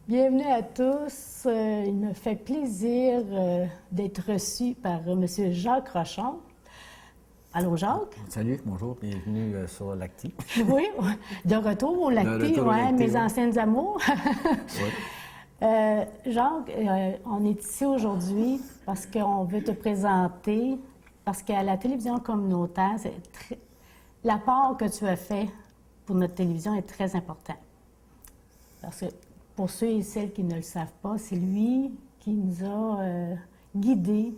Bienvenue à tous. Il me fait plaisir d'être reçu par M. Jacques Rochon. Allô, Jacques? Salut, bonjour, bienvenue sur Lacti. Oui, de retour au Lacti, ouais, mes anciennes amours. Oui. Jacques, on est ici aujourd'hui parce qu'on veut te présenter, parce qu'à la télévision communautaire, l'apport que tu as fait pour notre télévision est très important. Parce que pour ceux et celles qui ne le savent pas, c'est lui qui nous a guidés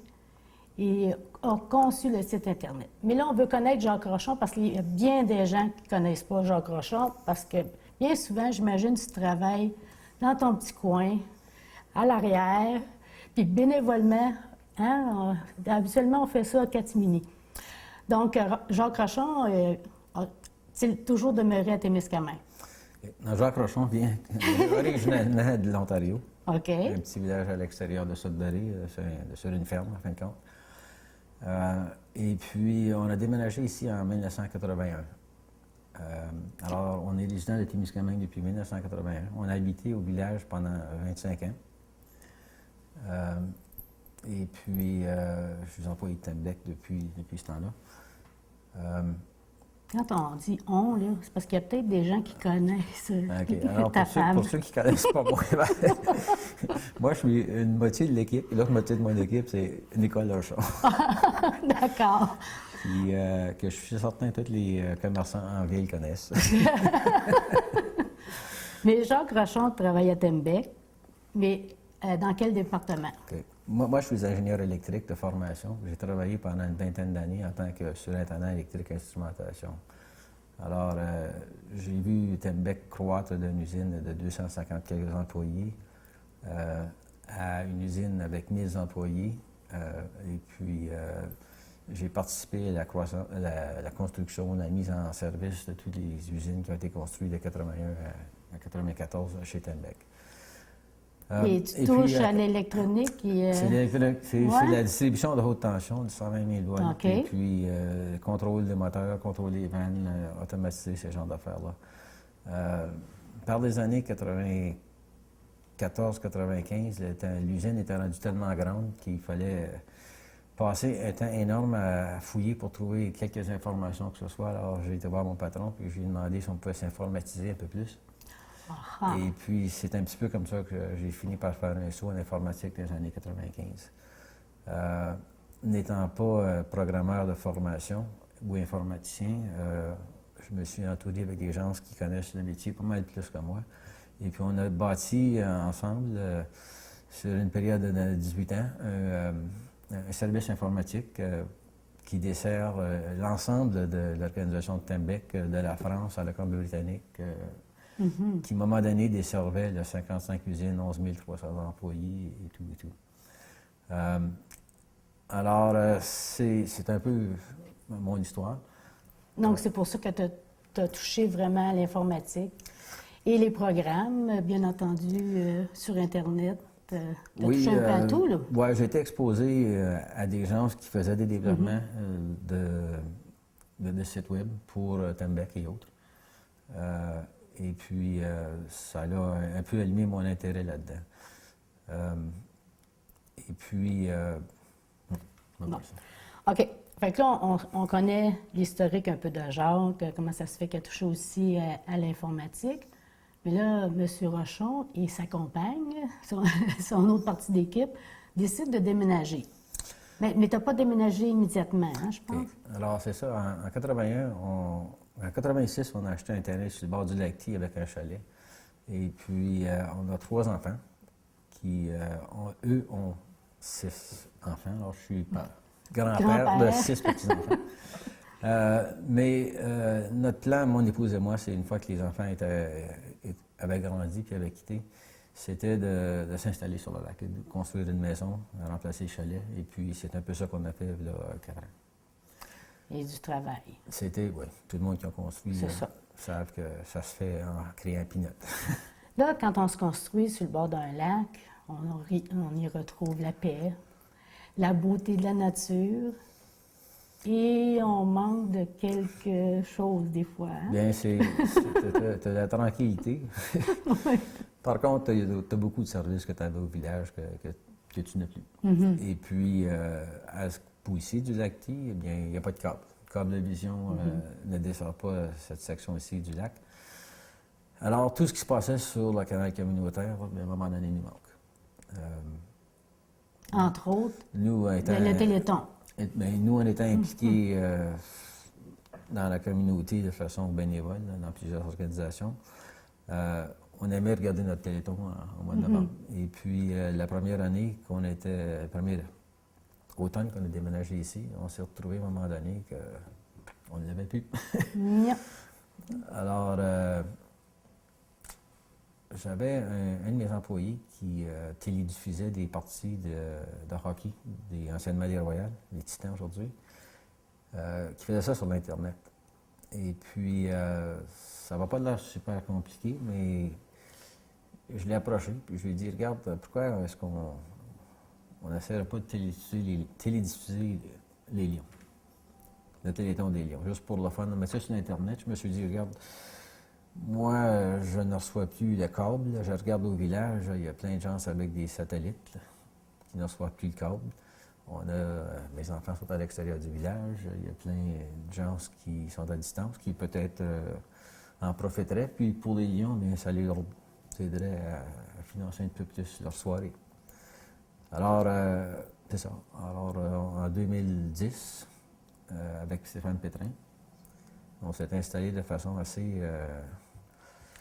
et a conçu le site Internet. Mais là, on veut connaître Jacques Rochon parce qu'il y a bien des gens qui ne connaissent pas Jacques Rochon parce que bien souvent, j'imagine, tu travailles dans ton petit coin, à l'arrière, puis bénévolement, hein, habituellement, on fait ça à Catimini. Donc, Jacques Rochon a-t-il toujours demeuré à Témiscamingue? Jacques Rochon vient originalement de l'Ontario. OK. Un petit village à l'extérieur de Sudbury, sur une ferme, en fin de compte. Et puis, on a déménagé ici en 1981. Alors, on est résident de Témiscamingue depuis 1981. On a habité au village pendant 25 ans. Et puis, je suis employé de Tembec depuis ce temps-là. Quand on dit « on », là, c'est parce qu'il y a peut-être des gens qui connaissent Alors, ta femme. Pour ceux qui ne connaissent pas moi, je suis une moitié de l'équipe, et l'autre moitié de mon équipe, c'est Nicole Rochon. D'accord. Puis, que je suis certain que tous les commerçants en ville connaissent. Mais Jacques Rochon travaille à Tembec, mais dans quel département? Okay. Moi, je suis ingénieur électrique de formation. J'ai travaillé pendant une vingtaine d'années en tant que surintendant électrique et instrumentation. Alors, j'ai vu Tembec croître d'une usine de 250 quelques employés à une usine avec 1000 employés. Et puis, j'ai participé à la construction, la mise en service de toutes les usines qui ont été construites de 81 à 94 chez Tembec. Et tu touches à l'électronique? C'est la distribution de haute tension, de 120 000 volts. Okay. Et puis, contrôle des moteurs, contrôle des vannes, automatiser ce genre d'affaires-là. Par les années 94-95, l'usine était rendue tellement grande qu'il fallait passer un temps énorme à fouiller pour trouver quelques informations que ce soit. Alors, j'ai été voir mon patron, puis je lui ai demandé si on pouvait s'informatiser un peu plus. Aha. Et puis, c'est un petit peu comme ça que j'ai fini par faire un saut en informatique dans les années 95. N'étant pas programmeur de formation ou informaticien, je me suis entouré avec des gens qui connaissent le métier pas mal plus que moi. Et puis, on a bâti ensemble, sur une période de 18 ans, un service informatique qui dessert l'ensemble de l'organisation de Tembec, de la France à la Colombie-Britannique, qui, à un moment donné, desservait 55 usines, 11 300 employés et tout et tout. Alors, c'est un peu mon histoire. Donc, c'est pour ça que tu as touché vraiment à l'informatique et les programmes, bien entendu, sur Internet. Tu as touché un peu à tout, là? Oui, j'ai été exposé à des gens qui faisaient des développements de sites web pour Tembec et autres. Et puis, ça a un peu allumé mon intérêt là-dedans. Et puis... Bon. OK. Fait que là, on connaît l'historique un peu de Jacques, comment ça se fait qu'il a touché aussi à l'informatique. Mais là, M. Rochon et sa compagne, son autre partie d'équipe, décident de déménager. Mais tu n'as pas déménagé immédiatement, hein, je pense? Okay. Alors, c'est ça. En 81, en 86, on a acheté un terrain sur le bord du Lacti avec un chalet. Et puis, on a 3 enfants qui, eux, ont 6 enfants. Alors, je suis grand-père de 6 petits-enfants. Mais notre plan, mon épouse et moi, c'est une fois que les enfants avaient grandi puis avaient quitté, c'était de s'installer sur le lac, de construire une maison, de remplacer le chalet. Et puis, c'est un peu ça qu'on a fait là, 4 ans. Et du travail. C'était, oui. Tout le monde qui a construit savent que ça se fait en créant un pinot. Là, quand on se construit sur le bord d'un lac, on y retrouve la paix, la beauté de la nature. Et on manque de quelque chose des fois. Hein? Bien, t'as la tranquillité. Par contre, tu as beaucoup de services que tu avais au village que tu n'as plus. Et puis, à ce bout-ci du Lac-Ty, eh bien, il n'y a pas de câble. Le câble de vision ne dessert pas cette section-ci du lac. Alors, tout ce qui se passait sur le canal communautaire, à un moment donné, nous manque. Entre autres, Nous, le Téléthon. Nous, en étant impliqués dans la communauté de façon bénévole, dans plusieurs organisations, on aimait regarder notre Téléthon au mois de novembre. Et puis, la première année le premier automne qu'on a déménagé ici, on s'est retrouvé à un moment donné qu'on ne l'avait plus. Alors, j'avais un de mes employés qui télédiffusait des parties de hockey, des anciennes Malais Royales, les Titans aujourd'hui, qui faisait ça sur l'Internet. Et puis, ça va pas de l'air super compliqué, mais je l'ai approché, puis je lui ai dit, regarde, pourquoi est-ce qu'on n'essaierait pas de télédiffuser les Lions, le Téléthon des Lions, juste pour le fun. On met ça sur Internet, je me suis dit, regarde, moi, je ne reçois plus le câble. Je regarde au village, il y a plein de gens avec des satellites qui ne reçoivent plus le câble. Mes enfants sont à l'extérieur du village. Il y a plein de gens qui sont à distance, qui peut-être en profiteraient. Puis pour les Lions, bien, ça les aiderait à financer un peu plus leur soirée. Alors, c'est ça. Alors, en 2010, avec Stéphane Pétrin, on s'est installé de façon assez...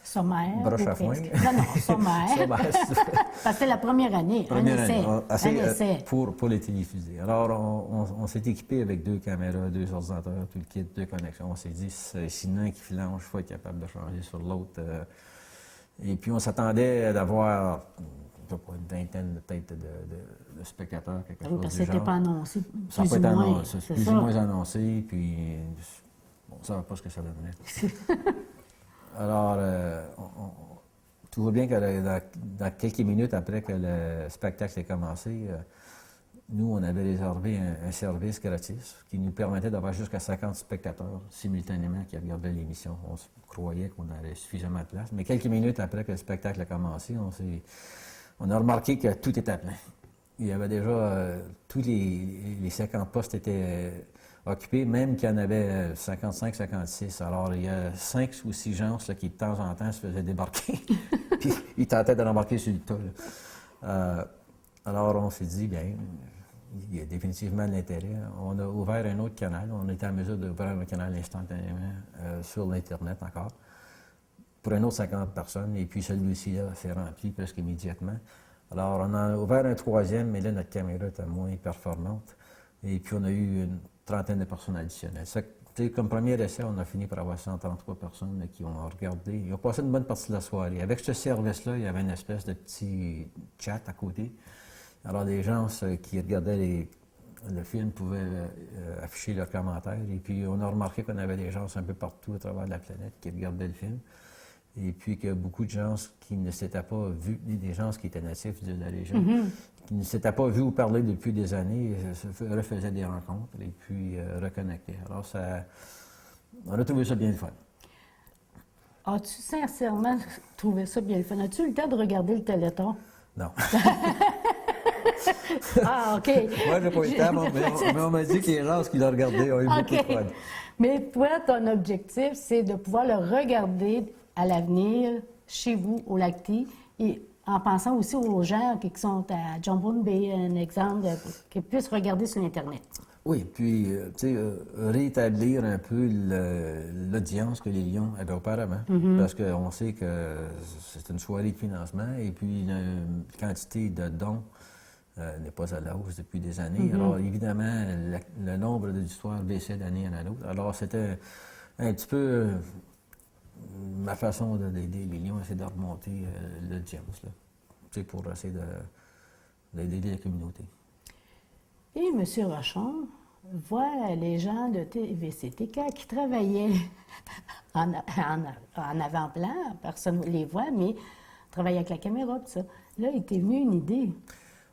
sommaire. Broche à foin. Non, sommaire. Parce que c'est la première année. Un essai. Pour les téléfusées. Alors, on s'est équipé avec 2 caméras, 2 ordinateurs, tout le kit, 2 connexions. On s'est dit, s'il y en a un qui flanche, il faut être capable de changer sur l'autre. Et puis, on s'attendait d'avoir une vingtaine de têtes de spectateurs, quelque chose parce du que genre. c'était pas annoncé. Ça n'a pas été annoncé. C'est plus ou moins annoncé, puis on ne savait pas ce que ça devenait. Alors, tout va bien que dans quelques minutes après que le spectacle ait commencé, nous, on avait réservé un service gratis qui nous permettait d'avoir jusqu'à 50 spectateurs simultanément qui regardaient l'émission. On croyait qu'on avait suffisamment de place. Mais quelques minutes après que le spectacle a commencé, on a remarqué que tout était plein. Il y avait déjà, tous les 50 postes étaient occupés, même qu'il y en avait 55, 56. Alors, il y a 5 ou 6 gens là, qui, de temps en temps, se faisaient débarquer. Puis, ils tentaient de rembarquer sur le tas. Alors, on s'est dit, bien, il y a définitivement de l'intérêt. On a ouvert un autre canal. On était en mesure d'ouvrir un canal instantanément sur l'Internet encore, pour un autre 50 personnes. Et puis, celui-ci s'est rempli presque immédiatement. Alors, on a ouvert un 3e, mais là, notre caméra était moins performante. Et puis, on a eu une trentaine de personnes additionnelles. Comme premier essai, on a fini par avoir 133 personnes là, qui ont regardé. Ils ont passé une bonne partie de la soirée. Avec ce service-là, il y avait une espèce de petit chat à côté. Alors, les gens qui regardaient le film pouvaient afficher leurs commentaires. Et puis, on a remarqué qu'on avait des gens un peu partout à travers la planète qui regardaient le film. Et puis que beaucoup de gens qui ne s'étaient pas vus, des gens qui étaient natifs de la région, qui ne s'étaient pas vus ou parlé depuis des années, refaisaient des rencontres et puis reconnectaient. Alors, on a trouvé ça bien le fun. As-tu sincèrement trouvé ça bien le fun? As-tu eu le temps de regarder le Téléthon? Non. Ah, OK. Moi, j'ai pas eu le temps, mais on m'a dit que les gens qui l'ont regardé ont eu beaucoup de fun. Mais toi, ton objectif, c'est de pouvoir le regarder à l'avenir, chez vous, au Lac-Ty, et en pensant aussi aux gens qui sont à Jambon Bay, un exemple, qui puissent regarder sur Internet. Oui, puis, tu sais, rétablir un peu l'audience que les Lions avaient auparavant, parce qu'on sait que c'est une soirée de financement, et puis la quantité de dons n'est pas à la hausse depuis des années. Alors, évidemment, le nombre d'histoires baissait d'année en autre. Alors, c'était un petit peu ma façon d'aider les Lions, c'est de remonter l'audience, pour essayer d'aider la communauté. Et M. Rochon voit les gens de TVCTK qui travaillaient en avant-plan, personne ne les voit, mais travaillaient avec la caméra, tout ça. Là, il était venu une idée.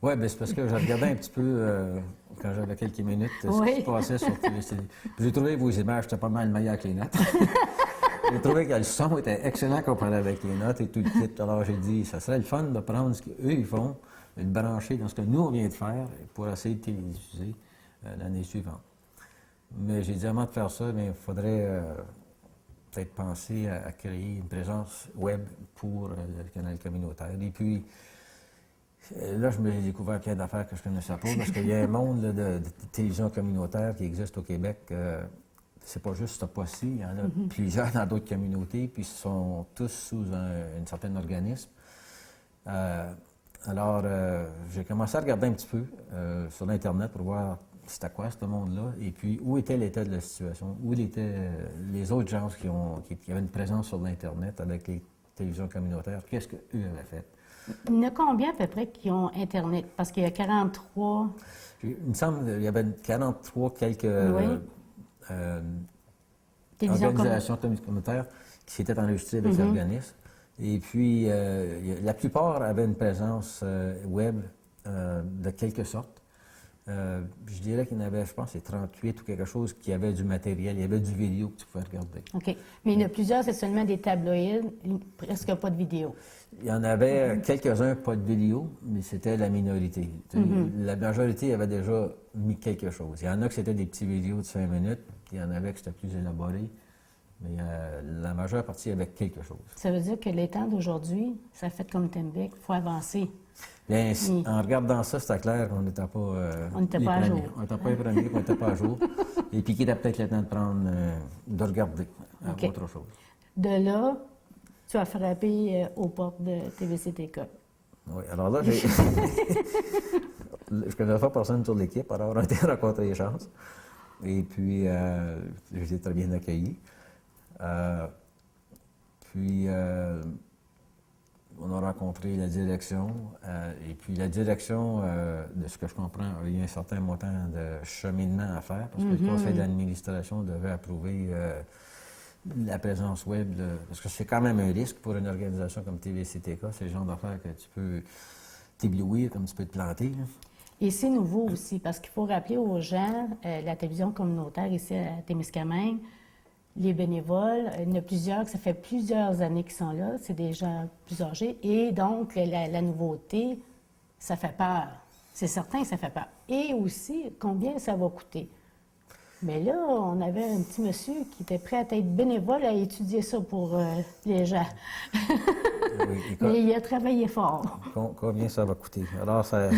Oui, bien c'est parce que je regardais un petit peu, quand j'avais quelques minutes, ce qui se passait sur TVCD. Puis j'ai trouvé que vos images étaient pas mal meilleures que les notes. J'ai trouvé que le son était excellent comparé avec les notes et tout le kit. Alors j'ai dit, ça serait le fun de prendre ce qu'eux ils font et de brancher dans ce que nous on vient de faire pour essayer de télédiffuser l'année suivante. Mais j'ai dit, avant de faire ça, il faudrait peut-être penser à créer une présence web pour le canal communautaire. Et puis, là, je me suis découvert plein d'affaires que je ne connaissais pas, parce qu'il y a un monde là, de télévision communautaire qui existe au Québec. C'est pas juste ce poste-ci, il y en a plusieurs dans d'autres communautés, puis ils sont tous sous un certain organisme. Alors, j'ai commencé à regarder un petit peu sur l'Internet pour voir c'était quoi ce monde-là, et puis où était l'état de la situation, où étaient les autres gens qui avaient une présence sur l'Internet avec les télévisions communautaires, qu'est-ce qu'eux avaient fait. Il y en a combien à peu près qui ont Internet? Parce qu'il y a 43... Il me semble qu'il y avait 43 quelques organisations communautaires qui s'étaient enregistrées avec l'organisme. Et puis, la plupart avaient une présence web de quelque sorte. Je dirais qu'il y en avait, je pense, c'est 38 ou quelque chose qui avait du matériel, il y avait du vidéo que tu pouvais regarder. OK. Mais il y en a plusieurs, c'est seulement des tabloïds, presque pas de vidéo. Il y en avait quelques-uns, pas de vidéo, mais c'était la minorité. La majorité avait déjà mis quelque chose. Il y en a que c'était des petits vidéos de 5 minutes, il y en avait que c'était plus élaboré, mais la majeure partie avait quelque chose. Ça veut dire que les temps d'aujourd'hui, ça fait comme Tembec, il faut avancer. Bien, en regardant ça, c'était clair qu'on n'était pas, on n'était pas à jour. On n'était pas les premiers, on n'était pas à jour. Et puis qu'il était peut-être le temps de prendre, de regarder autre chose. De là, tu as frappé aux portes de TVCTK. Oui, alors là, je ne connaissais pas personne sur l'équipe, alors on a été rencontrer les chances. Et puis, j'ai été très bien accueilli. On a rencontré la direction, et puis la direction, de ce que je comprends, il y a un certain montant de cheminement à faire, parce que le conseil d'administration devait approuver la présence web, parce que c'est quand même un risque pour une organisation comme TVCTK, c'est le genre d'affaires que tu peux t'éblouir, comme tu peux te planter. Là. Et c'est nouveau aussi, parce qu'il faut rappeler aux gens, la télévision communautaire ici à Témiscamingue, les bénévoles, il y en a plusieurs, ça fait plusieurs années qu'ils sont là, c'est des gens plus âgés, et donc la nouveauté, ça fait peur. C'est certain que ça fait peur. Et aussi, combien ça va coûter. Mais là, on avait un petit monsieur qui était prêt à être bénévole à étudier ça pour les gens. Oui, mais il a travaillé fort. Combien ça va coûter? Alors, ça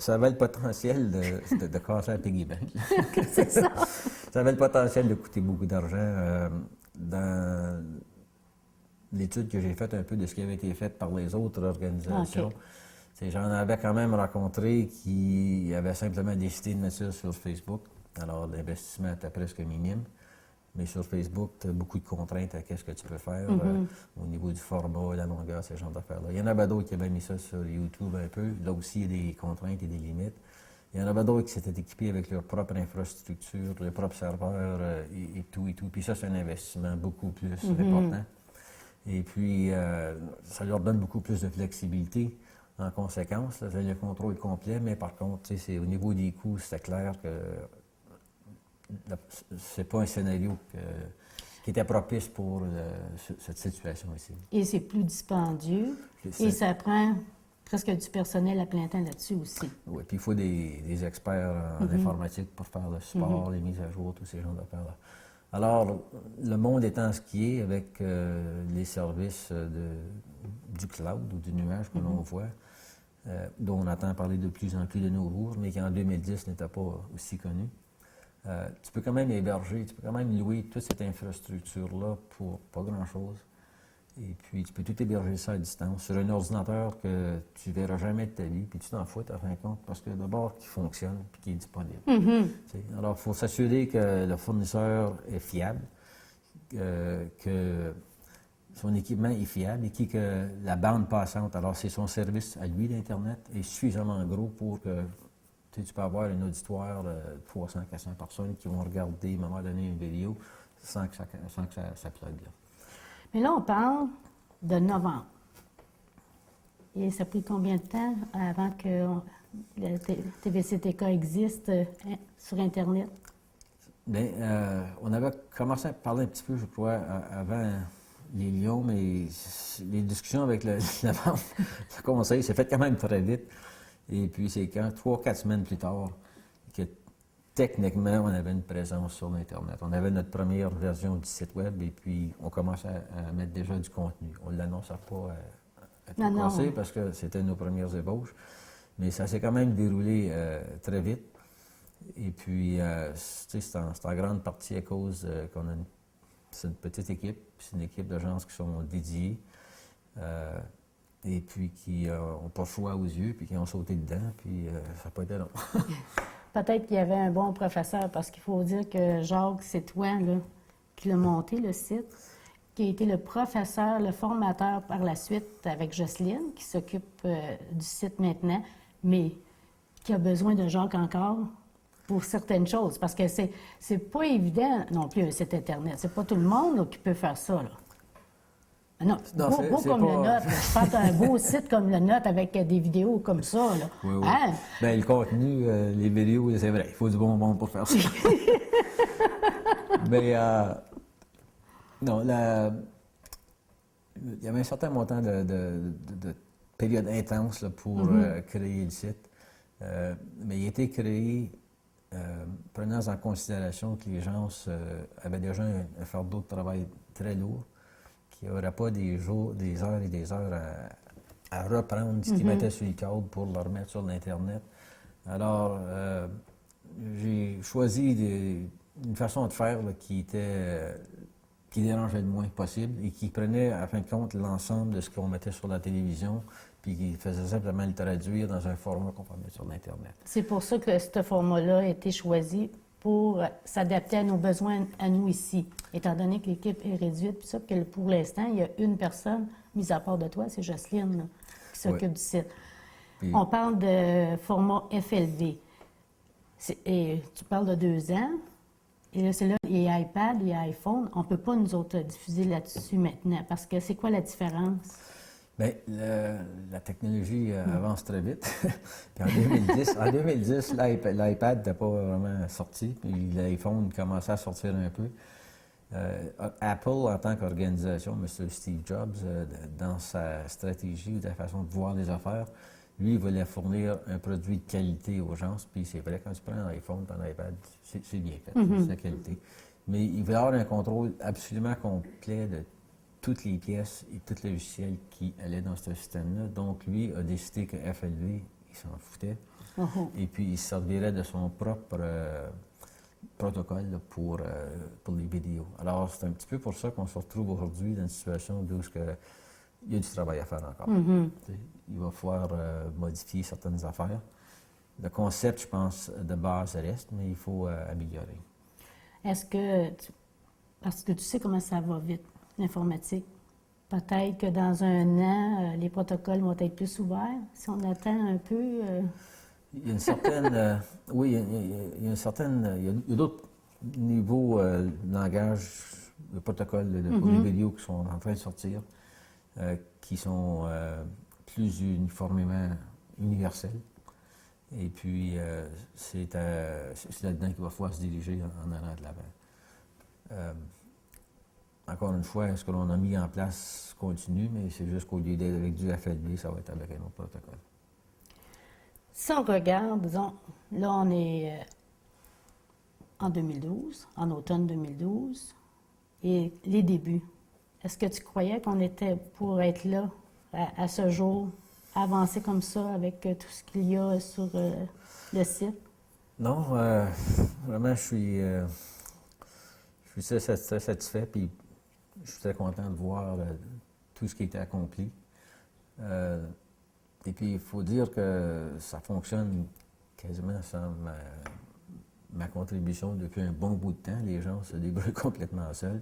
avait le potentiel de casser un piggy bank. C'est ça. Ça avait le potentiel de coûter beaucoup d'argent. Dans l'étude que j'ai faite un peu de ce qui avait été fait par les autres organisations, j'en avais quand même rencontré qui avaient simplement décidé de mettre ça sur Facebook. Alors, l'investissement était presque minime. Mais sur Facebook, tu as beaucoup de contraintes à ce que tu peux faire au niveau du format, la longueur, ce genre d'affaires-là. Il y en avait d'autres qui avaient mis ça sur YouTube un peu. Là aussi, il y a des contraintes et des limites. Il y en avait d'autres qui s'étaient équipés avec leur propre infrastructure, leur propre serveur et tout et tout. Puis ça, c'est un investissement beaucoup plus important. Et puis, ça leur donne beaucoup plus de flexibilité. En conséquence, là, le contrôle complet, mais par contre, c'est, au niveau des coûts, c'est clair que c'est pas un scénario qui était propice pour cette situation ici. Et c'est plus dispendieux, et ça prend presque du personnel à plein temps là-dessus aussi. Oui, puis il faut des experts en informatique pour faire le support, les mises à jour, tous ces genres d'affaires-là. Alors, le monde étant ce qui est avec les services du cloud ou du nuage que l'on voit, dont on entend parler de plus en plus de nos jours, mais qui en 2010 n'était pas aussi connu. Tu peux quand même héberger, tu peux quand même louer toute cette infrastructure-là pour pas grand-chose. Et puis, tu peux tout héberger ça à distance sur un ordinateur que tu ne verras jamais de ta vie, puis tu t'en fous, à fin de compte, parce que d'abord, qui fonctionne puis qui est disponible. Alors, il faut s'assurer que le fournisseur est fiable, que son équipement est fiable et que la bande passante, alors c'est son service à lui d'Internet, est suffisamment gros pour que tu peux avoir un auditoire de 300 à 400 personnes qui vont regarder à un moment donné une vidéo sans que ça plug. Mais là, on parle de novembre. Et ça a pris combien de temps avant que le TVCTK existe sur Internet? Bien, on avait commencé à parler un petit peu, je crois, avant les Lions, mais les discussions avec la banque, ça commençait, c'est fait quand même très vite. Et puis, c'est quand, 3-4 semaines plus tard, que techniquement, on avait une présence sur l'Internet. On avait notre première version du site Web et puis on commençait à mettre déjà du contenu. On ne l'annonçait pas à tout casser parce que c'était nos premières ébauches. Mais ça s'est quand même déroulé très vite. Et puis, c'est en grande partie à cause qu'on a c'est une petite équipe, c'est une équipe de gens qui sont dédiés et puis qui n'ont pas choix aux yeux, puis qui ont sauté dedans, puis ça n'a pas été long. Peut-être qu'il y avait un bon professeur, parce qu'il faut dire que Jacques, c'est toi là, qui l'a monté, le site, qui a été le professeur, le formateur par la suite avec Jocelyne, qui s'occupe du site maintenant, mais qui a besoin de Jacques encore pour certaines choses, parce que c'est pas évident non plus un site Internet. C'est pas tout le monde là, qui peut faire ça. Là. Non, beau comme pas... le Note. Je pense un beau site comme le Note avec des vidéos comme ça. Là. Oui, oui. Hein? Bien, le contenu, les vidéos, c'est vrai, il faut du bon monde pour faire ça. Mais non, il y avait un certain montant de période intense là, pour créer le site. Mais il a été créé prenant en considération que les gens avaient déjà un fardeau de travail très lourd, qu'il n'y aurait pas des jours, des heures et des heures à reprendre ce qu'ils mettaient sur le câble pour le remettre sur l'Internet. Alors, j'ai choisi une façon de faire là, qui dérangeait le moins possible et qui prenait, à fin de compte, l'ensemble de ce qu'on mettait sur la télévision puis qui faisait simplement le traduire dans un format qu'on peut mettre sur l'Internet. C'est pour ça que ce format-là a été choisi pour s'adapter à nos besoins, à nous ici, étant donné que l'équipe est réduite, puis ça, que pour l'instant, il y a une personne, mis à part de toi, c'est Jocelyne, là, qui s'occupe du site. Puis... On parle de format FLV. Et tu parles de 2 ans, et là, c'est là, les iPads, les iPhones, on ne peut pas, nous autres, diffuser là-dessus maintenant, parce que c'est quoi la différence? Bien, la technologie avance très vite. Puis en 2010, l'iPad n'était pas vraiment sorti, puis l'iPhone commençait à sortir un peu. Apple, en tant qu'organisation, M. Steve Jobs, dans sa stratégie ou de la façon de voir les affaires, lui, il voulait fournir un produit de qualité aux gens. Puis c'est vrai, quand tu prends un iPhone et un iPad, c'est bien fait, c'est la qualité. Mais il voulait avoir un contrôle absolument complet de toutes les pièces et tous les logiciels qui allaient dans ce système-là. Donc, lui a décidé que FLV, il s'en foutait. Et puis, il servirait de son propre protocole là, pour les vidéos. Alors, c'est un petit peu pour ça qu'on se retrouve aujourd'hui dans une situation où il y a du travail à faire encore. Il va falloir modifier certaines affaires. Le concept, je pense, de base reste, mais il faut améliorer. Est-ce que, parce que tu sais comment ça va vite, l'informatique, peut-être que dans 1 an, les protocoles vont être plus ouverts. Si on attend un peu... Il y a une certaine... oui, il y a une certaine... Il y a d'autres niveaux de langage, de protocoles pour les vidéos qui sont en train de sortir, qui sont plus uniformément universels. Et puis, c'est là-dedans qu'il va falloir se diriger en allant de l'avant. Encore une fois, ce que l'on a mis en place continue, mais c'est juste qu'au lieu d'être avec du FLV, ça va être avec un autre protocole. Si on regarde, disons, là, on est en 2012, en automne 2012, et les débuts. Est-ce que tu croyais qu'on était pour être là, à ce jour, avancer comme ça avec tout ce qu'il y a sur le site? Non, vraiment, je suis très satisfait, puis je suis très content de voir tout ce qui a été accompli. Et puis, il faut dire que ça fonctionne quasiment sans ma contribution depuis un bon bout de temps. Les gens se débrouillent complètement seuls.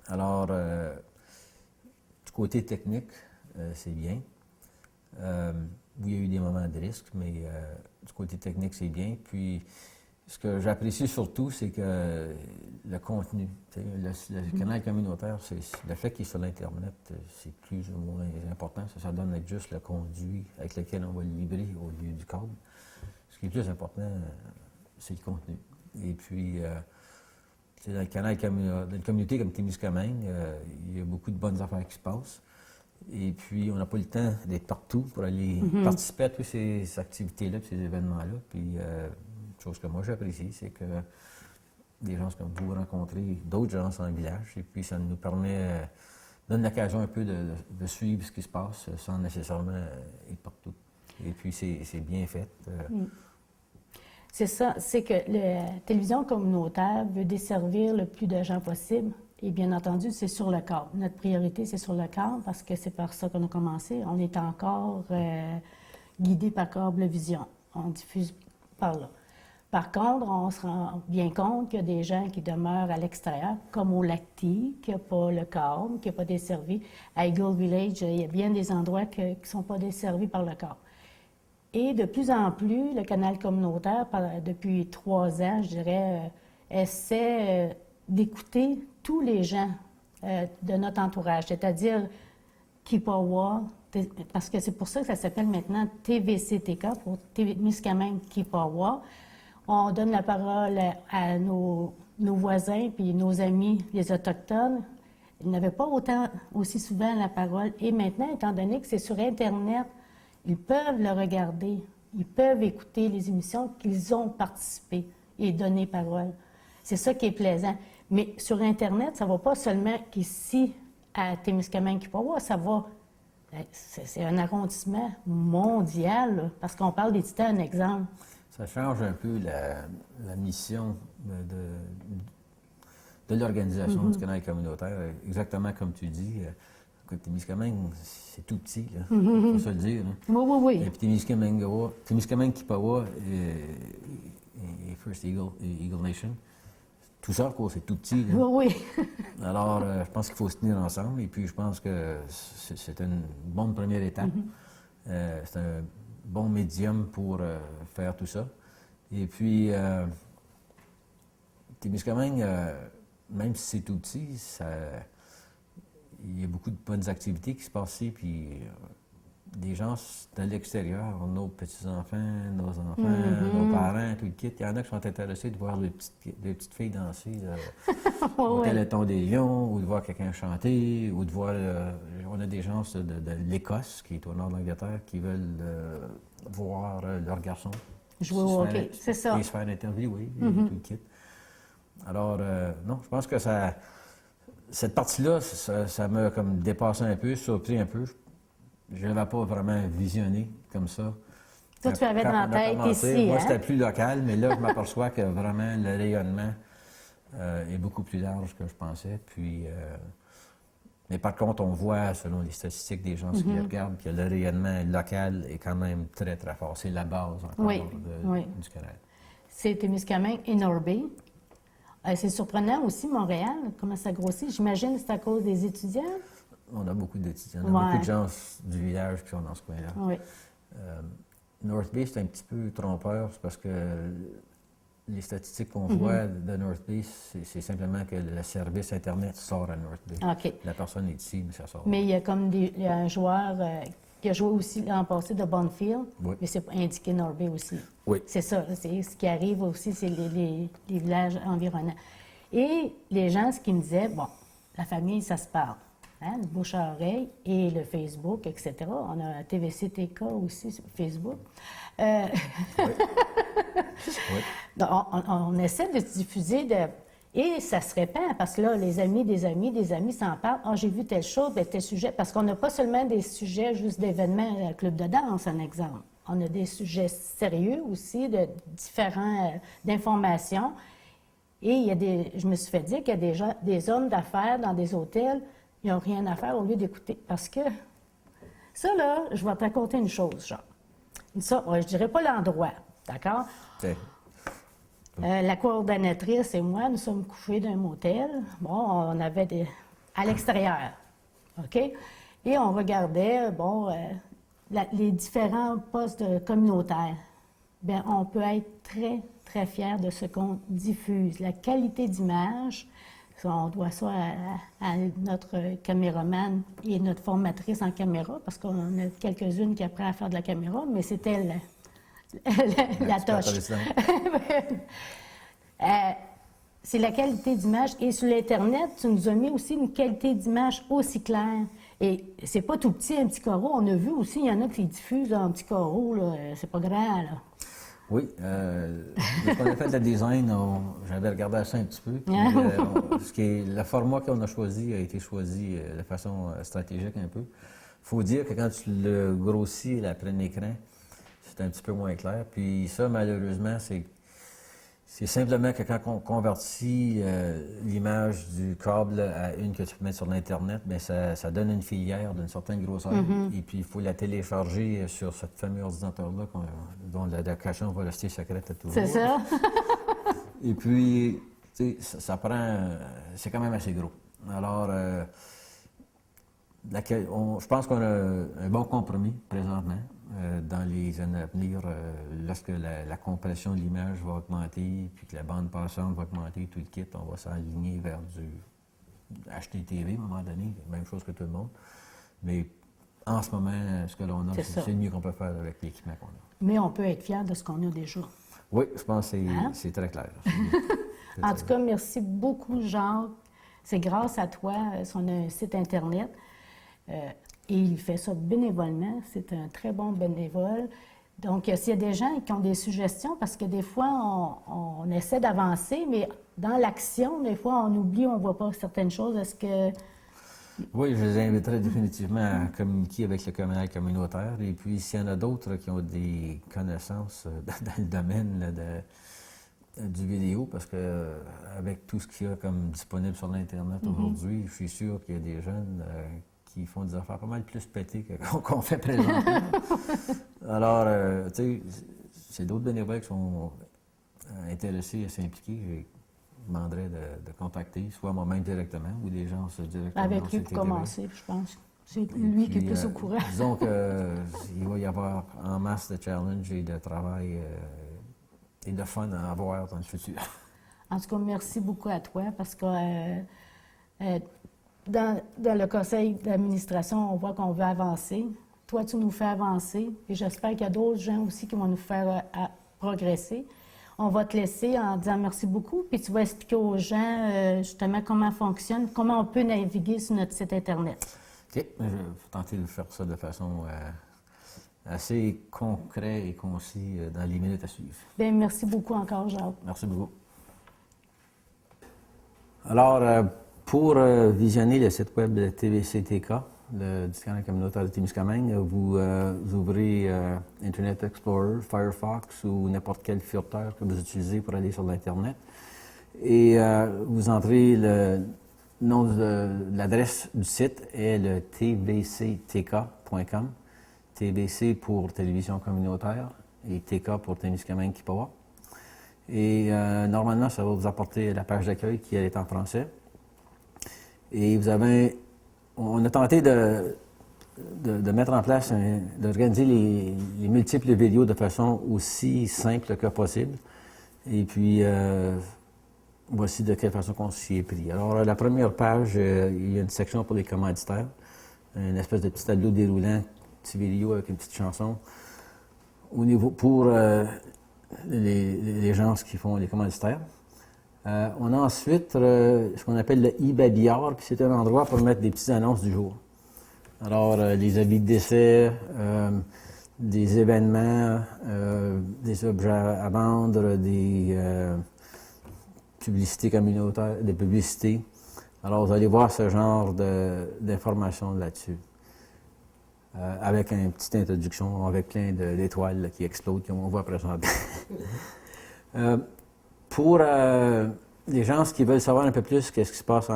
Alors, du côté technique, c'est bien. Oui, il y a eu des moments de risque, mais du côté technique, c'est bien. Puis, Ce que j'apprécie surtout, c'est que le contenu, le canal communautaire, c'est le fait qu'il est sur l'Internet, c'est plus ou moins important. Ça donne avec juste le conduit avec lequel on va le livrer au lieu du câble. Ce qui est plus important, c'est le contenu. Et puis, dans le canal dans une communauté comme Témiscamingue, il y a beaucoup de bonnes affaires qui se passent. Et puis, on n'a pas le temps d'être partout pour aller participer à toutes ces activités-là, ces événements-là. Puis, une chose que moi j'apprécie, c'est que des gens comme vous rencontrez d'autres gens dans le village. Et puis, ça nous permet, donne l'occasion un peu de suivre ce qui se passe sans nécessairement être partout. Et puis, c'est bien fait. C'est ça, c'est que la télévision communautaire veut desservir le plus de gens possible. Et bien entendu, c'est sur le câble. Notre priorité, c'est sur le câble parce que c'est par ça qu'on a commencé. On est encore guidé par Câblevision. On diffuse par là. Par contre, on se rend bien compte qu'il y a des gens qui demeurent à l'extérieur, comme au Lacti, qui n'a pas le câble, qui n'a pas desservi. À Eagle Village, il y a bien des endroits qui ne sont pas desservis par le câble. Et de plus en plus, le canal communautaire, depuis 3 ans, je dirais, essaie d'écouter tous les gens de notre entourage, c'est-à-dire Kippawa, parce que c'est pour ça que ça s'appelle maintenant TVCTK, pour Témiscamingue Kippawa. On donne la parole à nos voisins puis nos amis, les Autochtones. Ils n'avaient pas aussi souvent la parole. Et maintenant, étant donné que c'est sur Internet, ils peuvent le regarder, ils peuvent écouter les émissions qu'ils ont participé et donner parole. C'est ça qui est plaisant. Mais sur Internet, ça ne va pas seulement qu'ici, à Témiscamingue-Kippawa, ça va... C'est un arrondissement mondial, là, parce qu'on parle des Titans, un exemple. Ça change un peu la mission de l'organisation du canal communautaire, exactement comme tu dis. Écoute, Témiscamingue, c'est tout petit, là. Il faut se le dire. Là. Oui. Et puis Témiscamingue-Kippawa et First Eagle Nation, tout ça, quoi, c'est tout petit. Là. Oui. Alors, je pense qu'il faut se tenir ensemble. Et puis, je pense que c'est une bonne première étape. C'est un bon médium pour faire tout ça. Et puis, Témiscamingue, même si c'est tout petit, il y a beaucoup de bonnes activités qui se passent ici, puis des gens de l'extérieur, nos petits-enfants, nos enfants, nos parents, tout le kit. Il y en a qui sont intéressés de voir les petites filles danser au Téléthon des Lions, ou de voir quelqu'un chanter, ou de voir... on a des gens de l'Écosse, qui est au nord de l'Angleterre, qui veulent voir leurs garçons. Jouer au hockey, c'est ça. Et se faire interviewer, tout le kit. Alors, non, je pense que cette partie-là, ça m'a comme dépassé un peu, surpris un peu. Je ne l'avais pas vraiment visionné comme ça. Toi, tu l'avais dans la tête ici, moi, hein? c'était plus local, mais là, je m'aperçois que vraiment, le rayonnement est beaucoup plus large que je pensais. Puis, mais par contre, on voit, selon les statistiques des gens qui les regardent, que le rayonnement local est quand même très, très fort. C'est la base encore du canal. C'est Témiscamingue et Norby. C'est surprenant aussi, Montréal, comment ça grossit. J'imagine que c'est à cause des étudiants. On a beaucoup d'étudiants. On a beaucoup de gens du village qui sont dans ce coin-là. Oui. North Bay, c'est un petit peu trompeur, c'est parce que les statistiques qu'on voit de North Bay, c'est simplement que le service Internet sort à North Bay. OK. La personne est ici, mais ça sort. Mais il y a comme il y a un joueur qui a joué aussi l'an passé de Bonfield, mais c'est indiqué North Bay aussi. Oui. C'est ça, c'est ce qui arrive aussi, c'est les villages environnants. Et les gens, ce qu'ils me disaient, bon, la famille, ça se parle. Hein, le bouche à oreille et le Facebook, etc. On a TVCTK aussi sur Facebook. Donc, on essaie de diffuser et ça se répand parce que là, les amis des amis s'en parlent. Ah, j'ai vu telle chose, tel sujet. Parce qu'on n'a pas seulement des sujets juste d'événements, club de danse, un exemple. On a des sujets sérieux aussi, de différents d'informations. Et je me suis fait dire qu'il y a des hommes d'affaires dans des hôtels. Ils n'ont rien à faire au lieu d'écouter. Parce que, ça, là, je vais te raconter une chose, genre. Ça, je ne dirais pas l'endroit, d'accord? Okay. La coordonnatrice et moi, nous sommes couchés d'un motel. Bon, on avait à l'extérieur, OK? Et on regardait, les différents postes communautaires. Bien, on peut être très, très fiers de ce qu'on diffuse. La qualité d'image, on doit ça à notre caméraman et notre formatrice en caméra, parce qu'on a quelques-unes qui apprennent à faire de la caméra, mais c'est elle, la toche. C'est la qualité d'image. Et sur l'Internet, tu nous as mis aussi une qualité d'image aussi claire. Et c'est pas tout petit, un petit carreau. On a vu aussi, il y en a qui diffusent en petit carreau, là. C'est pas grand, là. Oui. Quand on a fait le design, j'avais regardé ça un petit peu. Puis, le format qu'on a choisi a été choisi de façon stratégique un peu. Il faut dire que quand tu le grossis à plein écran, c'est un petit peu moins clair. Puis ça, malheureusement, c'est simplement que quand on convertit l'image du câble à une que tu peux mettre sur l'Internet, bien, ça donne une filière d'une certaine grosseur. Et puis, il faut la télécharger sur ce fameux ordinateur-là dont la location va rester secrète à toujours. C'est ça. Et puis, tu sais, ça prend... c'est quand même assez gros. Alors, je pense qu'on a un bon compromis présentement. Dans les années à venir, lorsque la compression de l'image va augmenter, puis que la bande passante va augmenter, tout le kit, on va s'aligner vers du HDTV à un moment donné, même chose que tout le monde. Mais en ce moment, ce que l'on a, c'est le mieux qu'on peut faire avec l'équipement qu'on a. Mais on peut être fier de ce qu'on a déjà. Oui, je pense que c'est très clair. En tout cas, merci beaucoup, Jacques. C'est grâce à toi, on a un site Internet. Et il fait ça bénévolement. C'est un très bon bénévole. Donc, s'il y a des gens qui ont des suggestions, parce que des fois, on essaie d'avancer, mais dans l'action, des fois, on oublie, on ne voit pas certaines choses. Est-ce que... Oui, je les inviterai définitivement à communiquer avec le canal communautaire. Et puis, s'il y en a d'autres qui ont des connaissances dans le domaine là, du vidéo, parce que avec tout ce qu'il y a comme disponible sur l'Internet aujourd'hui, je suis sûr qu'il y a des jeunes qui font des affaires pas mal plus pétées qu'on fait présentement. Alors, tu sais, c'est d'autres bénévoles qui sont intéressés à s'impliquer. Je demanderais de contacter, soit moi-même directement ou des gens directement. Avec lui pour commencer, je pense. C'est lui qui est plus au courant. Disons qu'il va y avoir en masse de challenges et de travail et de fun à avoir dans le futur. En tout cas, merci beaucoup à toi parce que dans le conseil d'administration, on voit qu'on veut avancer. Toi, tu nous fais avancer et j'espère qu'il y a d'autres gens aussi qui vont nous faire progresser. On va te laisser en disant merci beaucoup, puis tu vas expliquer aux gens justement comment fonctionne, comment on peut naviguer sur notre site Internet. OK. Je vais tenter de faire ça de façon assez concrète et concis dans les minutes à suivre. Bien, merci beaucoup encore, Jacques. Merci beaucoup. Alors, pour visionner le site web de TVC-TK, du canal communautaire de Témiscamingue, vous ouvrez Internet Explorer, Firefox ou n'importe quel furteur que vous utilisez pour aller sur l'Internet. Et vous entrez le nom de l'adresse du site est le tvctk.com. TVC pour télévision communautaire et TK pour Témiscamingue-Kippawa. Et normalement, ça va vous apporter la page d'accueil qui est en français. Et on a tenté de mettre en place, d'organiser les multiples vidéos de façon aussi simple que possible. Et puis, voici de quelle façon qu'on s'y est pris. Alors, la première page, il y a une section pour les commanditaires, une espèce de petit tableau déroulant, petit vidéo avec une petite chanson. Au niveau pour les gens qui font les commanditaires. On a ensuite ce qu'on appelle le e-babillard, puis c'est un endroit pour mettre des petites annonces du jour. Alors, les avis de décès, des événements, des objets à vendre, des publicités communautaires, des publicités. Alors, vous allez voir ce genre d'informations là-dessus. Avec une petite introduction, avec plein d'étoiles qui explosent, comme on voit présentement. Pour les gens qui veulent savoir un peu plus ce qui se passe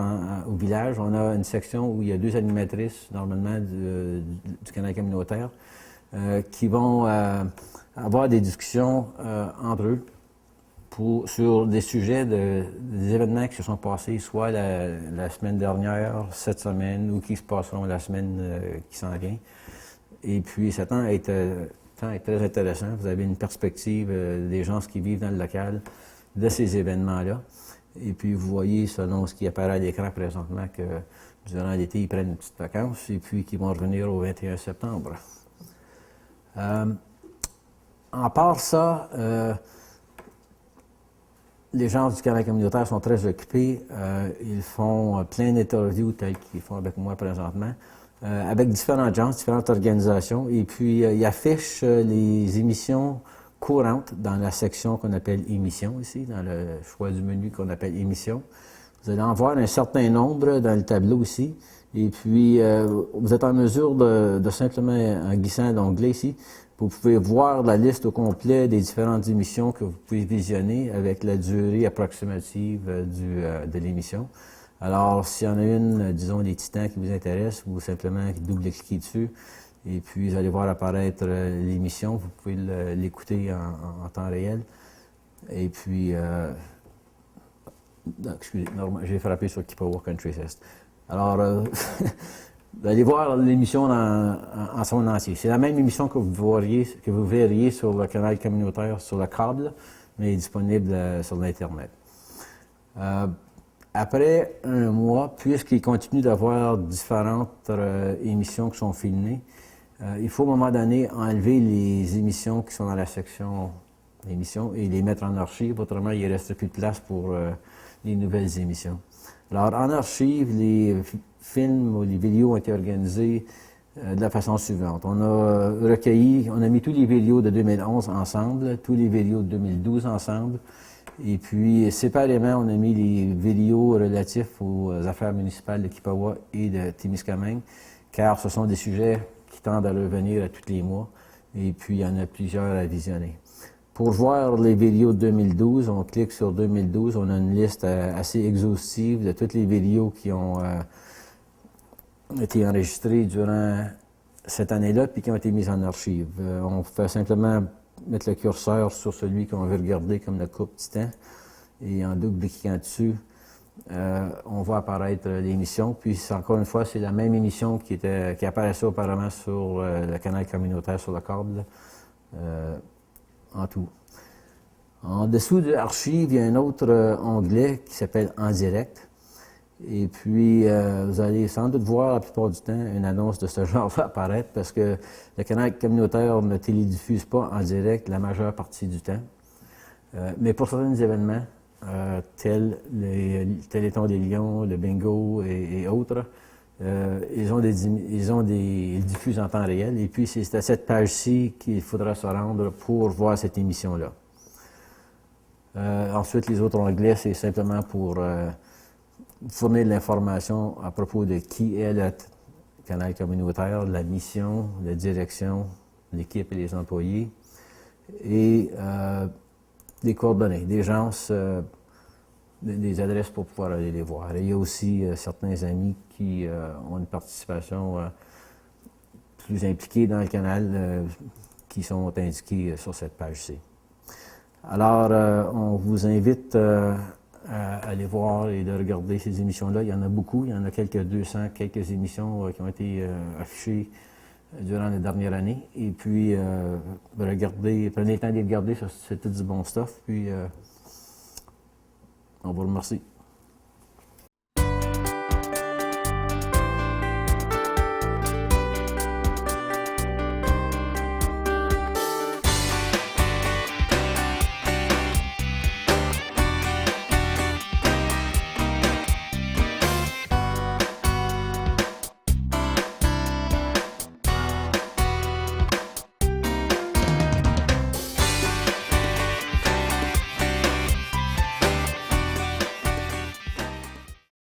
au village, on a une section où il y a 2 animatrices, normalement, du canal communautaire, qui vont avoir des discussions entre eux sur des sujets, des événements qui se sont passés, soit la semaine dernière, cette semaine, ou qui se passeront la semaine qui s'en vient. Et puis, ça tend à être temps est très intéressant. Vous avez une perspective des gens qui vivent dans le local de ces événements-là. Et puis, vous voyez, selon ce qui apparaît à l'écran présentement, que durant l'été, ils prennent une petite vacance et puis qu'ils vont revenir au 21 septembre. En part ça, les gens du Canal communautaire sont très occupés. Ils font plein d'interviews telles qu'ils font avec moi présentement, avec différentes gens, différentes organisations. Et puis, ils affichent les émissions courantes dans la section qu'on appelle émissions ici, dans le choix du menu qu'on appelle émissions. Vous allez en voir un certain nombre dans le tableau ici. Et puis, vous êtes en mesure de simplement, en glissant l'onglet ici, vous pouvez voir la liste au complet des différentes émissions que vous pouvez visionner avec la durée approximative de l'émission. Alors, s'il y en a une, disons, des Titans qui vous intéresse, vous simplement double-cliquez dessus et puis vous allez voir apparaître l'émission. Vous pouvez l'écouter en temps réel. Et puis, excusez, j'ai frappé sur Kippawa Country Fest. Alors, vous allez voir l'émission en son entier. C'est la même émission que vous verriez sur le canal communautaire sur le câble, mais disponible sur l'Internet. Après un mois, puisqu'il continue d'avoir différentes émissions qui sont filmées, il faut à un moment donné enlever les émissions qui sont dans la section émissions et les mettre en archive. Autrement, il ne reste plus de place pour les nouvelles émissions. Alors, en archive, les films ou les vidéos ont été organisés de la façon suivante. On a mis tous les vidéos de 2011 ensemble, tous les vidéos de 2012 ensemble, et puis séparément, on a mis les vidéos relatifs aux affaires municipales de Kippawa et de Témiscamingue, car ce sont des sujets qui tendent à revenir à tous les mois, et puis il y en a plusieurs à visionner. Pour voir les vidéos de 2012, on clique sur 2012, on a une liste assez exhaustive de toutes les vidéos qui ont été enregistrées durant cette année-là puis qui ont été mises en archive. On fait simplement mettre le curseur sur celui qu'on veut regarder comme le couple Titan et en double-cliquant dessus, on voit apparaître l'émission. Puis encore une fois, c'est la même émission qui apparaissait auparavant sur le canal communautaire sur le câble. En tout. En dessous de l'archive, il y a un autre onglet qui s'appelle « En direct ». Et puis, vous allez sans doute voir la plupart du temps une annonce de ce genre-là apparaître parce que le canal communautaire ne télédiffuse pas en direct la majeure partie du temps. Mais pour certains événements, tels les Téléthons des Lions, le bingo et autres, ils diffusent en temps réel. Et puis, c'est à cette page-ci qu'il faudra se rendre pour voir cette émission-là. Ensuite, les autres onglets, c'est simplement pour fournir de l'information à propos de qui est le canal communautaire, la mission, la direction, l'équipe et les employés, et des coordonnées, des gens, des adresses pour pouvoir aller les voir. Et il y a aussi certains amis qui ont une participation plus impliquée dans le canal qui sont indiqués sur cette page-ci. Alors, on vous invite à aller voir et de regarder ces émissions-là. Il y en a beaucoup, il y en a quelques émissions qui ont été affichées durant la dernière année. Et puis, prenez le temps de les regarder, c'est tout du bon stuff. Puis, on vous remercie.